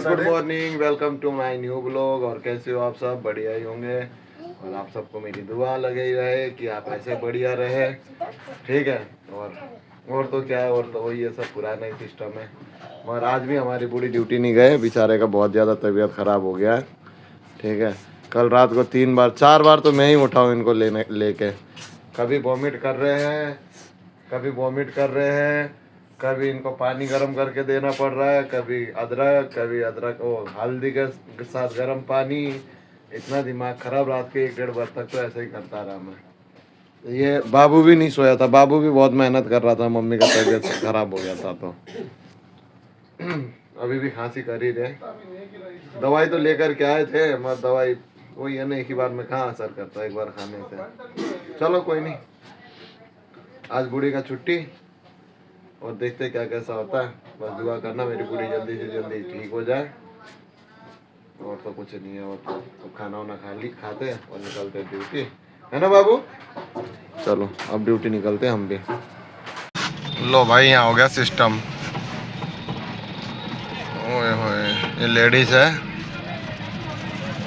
Good morning, welcome to my new blog. और कैसे हो आप सब? बढ़िया ही होंगे। और आप सबको मेरी दुआ लगी रहे कि आप ऐसे बढ़िया रहे, ठीक है। और तो क्या है, और तो वही है, सब पुराना ही सिस्टम है। मगर आज भी हमारी बूढ़ी ड्यूटी नहीं गए, बेचारे का बहुत ज़्यादा तबीयत ख़राब हो गया है, ठीक है। कल रात को 4 बार तो मैं ही उठाऊँ इनको लेके। कभी वॉमिट कर रहे हैं, कभी इनको पानी गर्म करके देना पड़ रहा है, कभी अदरक ओ हल्दी के साथ गर्म पानी। इतना दिमाग खराब, रात के 1-1.5 बजे तक तो ऐसे ही करता रहा मैं। ये बाबू भी नहीं सोया था, बाबू भी बहुत मेहनत कर रहा था, मम्मी का तबीयत खराब हो गया था तो अभी भी खांसी कर ही रहे। दवाई तो लेकर के आए थे, मगर दवाई वही है ना, एक ही बार में कहाँ असर करता है एक बार खाने से। चलो कोई नहीं, आज बूढ़ी का छुट्टी, और देखते क्या कैसा होता है। बस दुआ करना मेरी बूढ़ी जल्दी से जल्दी ठीक हो जाए, और तो कुछ नहीं है। और तो खाना वाना खाते हैं और निकलते हैं ड्यूटी, है ना बाबू? चलो अब ड्यूटी निकलते हैं हम भी। लो भाई, यहाँ हो गया सिस्टम। ओए होए, ये लेडीज है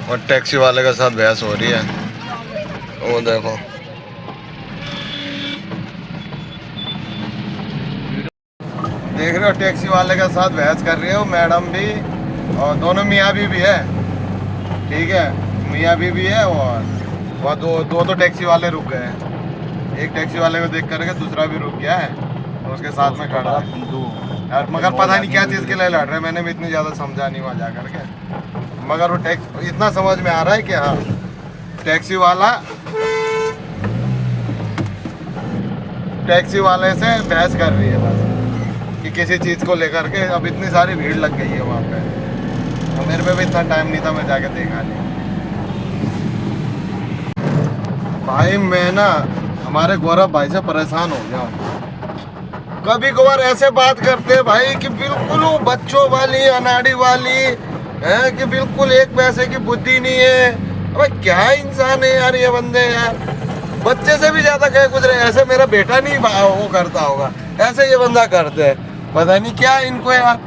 और टैक्सी वाले के साथ बहस हो रही है। वो देखो, देख रहे हो, टैक्सी वाले के साथ बहस कर रही हो मैडम भी, और दोनों मियाँ बीवी है, ठीक है। मियाँ बीवी है, और वह दो तो टैक्सी वाले रुक गए हैं। एक टैक्सी वाले को देख करके दूसरा भी रुक गया है, तो उसके साथ में खड़ा है यार। मगर पता नहीं क्या चीज़ के लिए लड़ रहे हैं, मैंने भी इतनी ज़्यादा समझा नहीं वहाँ जा करके। मगर वो इतना समझ में आ रहा है कि हाँ, टैक्सी वाले से बहस कर रही है बस, कि किसी चीज़ को लेकर के। अब इतनी सारी भीड़ लग गई है वहाँ पे, तो मेरे पे भी इतना टाइम नहीं था, मैं जाके देखा नहीं। भाई मैं ना हमारे गौरव भाई से परेशान हो गया हूँ। कभी कभार ऐसे बात करते हैं भाई कि बिल्कुल वो बच्चों वाली, अनाड़ी वाली है, कि बिल्कुल एक पैसे की बुद्धि नहीं है। अबे क्या इंसान है यार ये बंदे यार, बच्चे से भी ज्यादा कहे गुजरे। ऐसे मेरा बेटा नहीं वो करता होगा, ऐसे ये बंदा करते है। पता नहीं क्या इनको यार,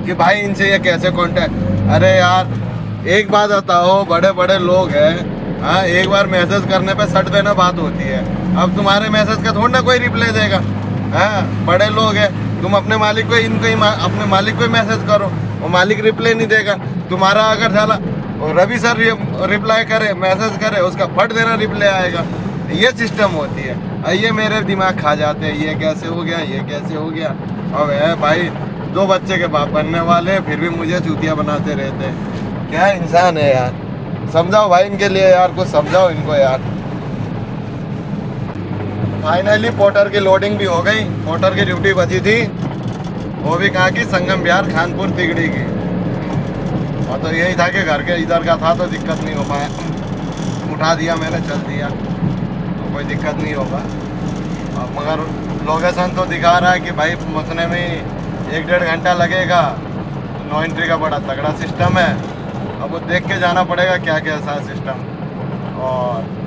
कि भाई इनसे ये कैसे कांटेक्ट। अरे यार एक बात बताओ, बड़े बड़े लोग हैं, हाँ, एक बार मैसेज करने पे सट देना बात होती है। अब तुम्हारे मैसेज का थोड़ा ना कोई रिप्लाई देगा, हाँ, बड़े लोग हैं। तुम अपने मालिक को अपने मालिक को मैसेज करो, वो मालिक रिप्लाई नहीं देगा। तुम्हारा अगर चला रवि सर रिप्लाई करे, मैसेज करे, उसका फट देना रिप्लाई आएगा। ये सिस्टम होती है। ये मेरे दिमाग खा जाते हैं, ये कैसे हो गया, ये कैसे हो गया। अब है भाई 2 बच्चे के बाप बनने वाले, फिर भी मुझे चूतिया बनाते रहते हैं। क्या इंसान है यार, समझाओ भाई इनके लिए यार, कुछ समझाओ इनको यार। फाइनली पोर्टर की लोडिंग भी हो गई। पोर्टर की ड्यूटी बची थी, वो भी कहाँ की, संगम बिहार खानपुर तिगड़ी की। और तो यही था कि घर के इधर का था तो दिक्कत नहीं हो पाया, उठा दिया मैंने, चल दिया, तो कोई दिक्कत नहीं होगा। अब मगर लोकेशन तो दिखा रहा है कि भाई पहुँचने में 1-1.5 घंटा लगेगा। नो एंट्री का बड़ा तगड़ा सिस्टम है। अब वो देख के जाना पड़ेगा क्या कैसा है सिस्टम। और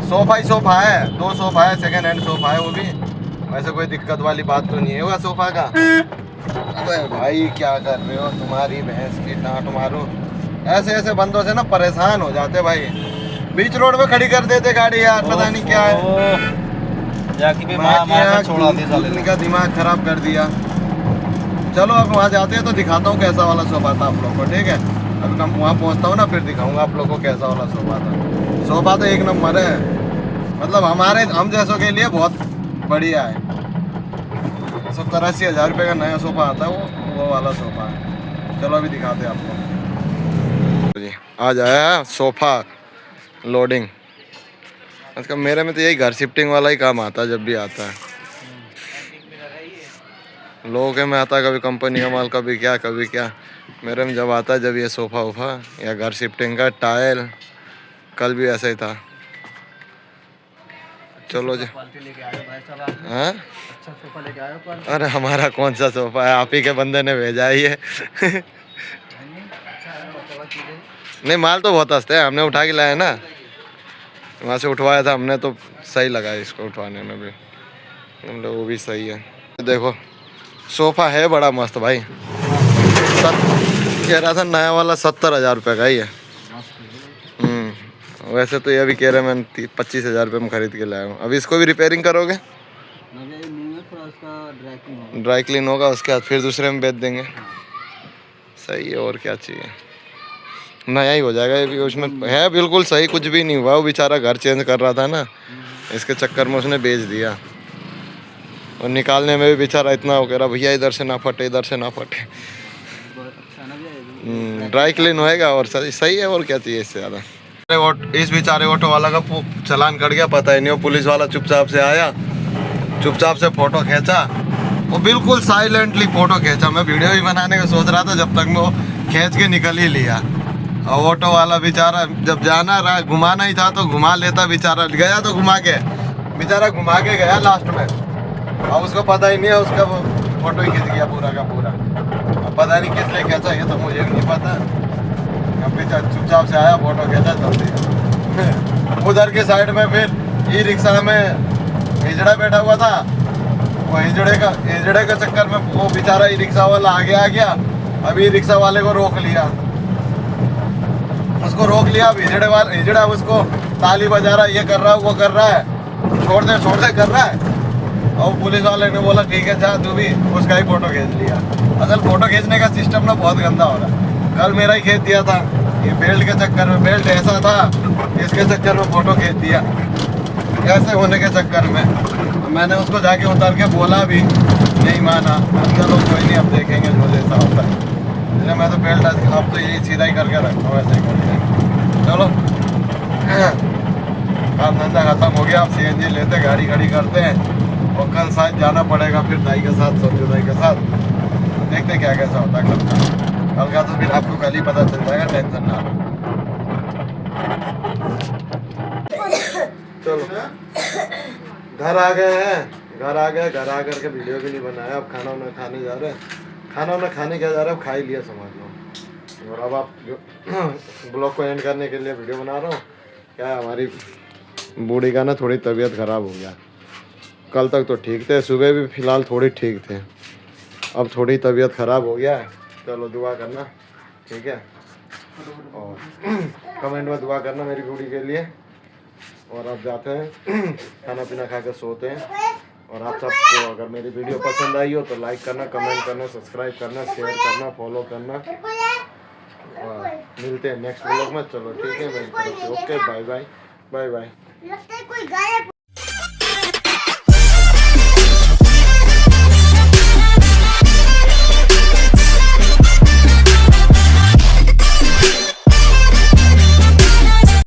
सोफ़ा ही सोफ़ा है, 2 सोफ़ा है, सेकेंड हैंड सोफ़ा है वो भी। वैसे कोई दिक्कत वाली बात तो नहीं है वो सोफ़ा का। अबे भाई क्या कर रहे हो, तुम्हारी भैंस की डांट मारो। ऐसे ऐसे बंदों से ना परेशान हो जाते भाई, बीच रोड पे खड़ी कर देते गाड़ी यार, पता नहीं क्या है। इनका दिमाग खराब कर दिया। चलो अब वहाँ जाते हैं तो दिखाता हूँ कैसा वाला सोफा था आप लोग को, ठीक है। अभी मैं वहाँ पहुँचता हूँ ना, फिर दिखाऊंगा आप लोग को कैसा वाला सोफा था। सोफा तो 1 नंबर है, मतलब हम जैसों के लिए बहुत बढ़िया है। 70-80 हज़ार रुपये का नया सोफा आता है, वो वाला सोफा है। चलो अभी दिखाते हैं आपको जी। आज आया सोफा लोडिंग। अच्छा, मेरे में तो यही घर शिफ्टिंग वाला ही काम आता है, जब भी आता है लोगों के में आता है, कभी कंपनी का माल, कभी क्या। मेरे में जब आता है, जब ये सोफ़ा वोफा या घर शिफ्टिंग का टाइल, कल भी ऐसा ही था। चलो जी, हाँ, अच्छा सोफ़ा लेके आए हो? अरे हमारा कौन सा सोफ़ा है, आप ही के बंदे ने भेजा है ये नहीं, माल तो बहुत हंसते हैं, हमने उठा के लाया ना, वहाँ से उठवाया था हमने, तो सही लगा इसको उठवाने में भी, वो भी सही है। देखो सोफ़ा है बड़ा मस्त भाई। कह रहा था नया वाला 70,000 रुपये का ही है। वैसे तो ये भी कह रहे हैं, मैं 25,000 रुपये में खरीद के लाया हूँ। अभी इसको भी रिपेयरिंग करोगे? ड्राई क्लीन होगा, उसके बाद फिर दूसरे में बेच देंगे। सही है, और क्या चाहिए, नया ही हो जाएगा ये भी। उसमें है बिल्कुल सही, कुछ भी नहीं हुआ। वो बेचारा घर चेंज कर रहा था ना, इसके चक्कर में उसने बेच दिया। और निकालने में भी बेचारा इतना हो, कह रहा भैया इधर से ना फटे, इधर से ना फटे। ड्राई क्लीन होएगा और सही है, और क्या चाहिए इससे ज़्यादा। इस बेचारे ऑटो वाला का चालान कट गया, पता ही नहीं। वो पुलिस वाला चुपचाप से आया, चुपचाप से फोटो खींचा। वो बिल्कुल साइलेंटली फोटो खींचा। मैं वीडियो भी बनाने का सोच रहा था, जब तक वो खींच के निकल ही लिया। और ऑटो वाला बेचारा जब जाना रहा, घुमाना ही था तो घुमा लेता। बेचारा गया तो घुमा के, बेचारा घुमा के गया लास्ट में। और उसको पता ही नहीं है, उसका वो फोटो ही खींच गया पूरा का पूरा। अब पता नहीं किस लिए खींचा, ये तो मुझे भी नहीं पता। अब बेचारा चुपचाप से आया, फोटो खींचा, चल दिया। उधर के साइड में फिर ई रिक्शा में हिजड़ा बैठा हुआ था। वो हिजड़े के चक्कर में वो बेचारा ई रिक्शा वाला आगे आ गया। अभी रिक्शा वाले को रोक लिया, उसको रोक लिया। अब हिजड़ा उसको ताली बजा रहा है, ये कर रहा है, वो कर रहा है, छोड़ दे कर रहा है। और पुलिस वाले ने बोला ठीक है जा, तू भी। उसका ही फोटो खींच लिया। असल फोटो खींचने का सिस्टम ना बहुत गंदा हो रहा है। कल मेरा ही खींच दिया था, ये बेल्ट के चक्कर में। बेल्ट ऐसा था, इसके चक्कर में फोटो खींच दिया। ऐसे होने के चक्कर में मैंने उसको जाके उतार के बोला भी, नहीं माना। चलो कोई नहीं, अब देखेंगे जो जैसा होता है। इसलिए मैं तो बेल्ट अब तो यही सीधा ही करके रखता हूँ, ऐसे ही करके। चलो काम धंधा खत्म हो गया। अब CNG लेते, गाड़ी खड़ी करते हैं। और कल शायद जाना पड़ेगा फिर दाई के साथ, संजू दाई के साथ। देखते क्या कैसा होता है कल का तो फिर आपको कल ही पता चल जाएगा, टेंशन ना लो। चलो घर आ गए हैं, घर आ करके वीडियो भी नहीं बनाया। अब खाना वाना खाने जा रहे हैं, खाना वाना खाने क्या जा रहे हैं, अब खा ही लिया समझ लो। और अब आप ब्लॉग को एंड करने के लिए वीडियो बना रहा हूँ। क्या है, हमारी बूढ़ी का ना थोड़ी तबीयत ख़राब हो गया। कल तक तो ठीक थे, सुबह भी फ़िलहाल थोड़ी ठीक थे, अब थोड़ी तबीयत ख़राब हो गया है। चलो दुआ करना, ठीक है, और कमेंट में दुआ करना मेरी बूढ़ी के लिए। और अब जाते हैं खाना पीना खा कर सोते हैं। और आप सबको अगर मेरी वीडियो पसंद आई हो तो लाइक करना, कमेंट करना, सब्सक्राइब करना, शेयर करना, फॉलो करना। और मिलते हैं नेक्स्ट व्लॉग में। चलो ठीक है, ओके, बाय बाय।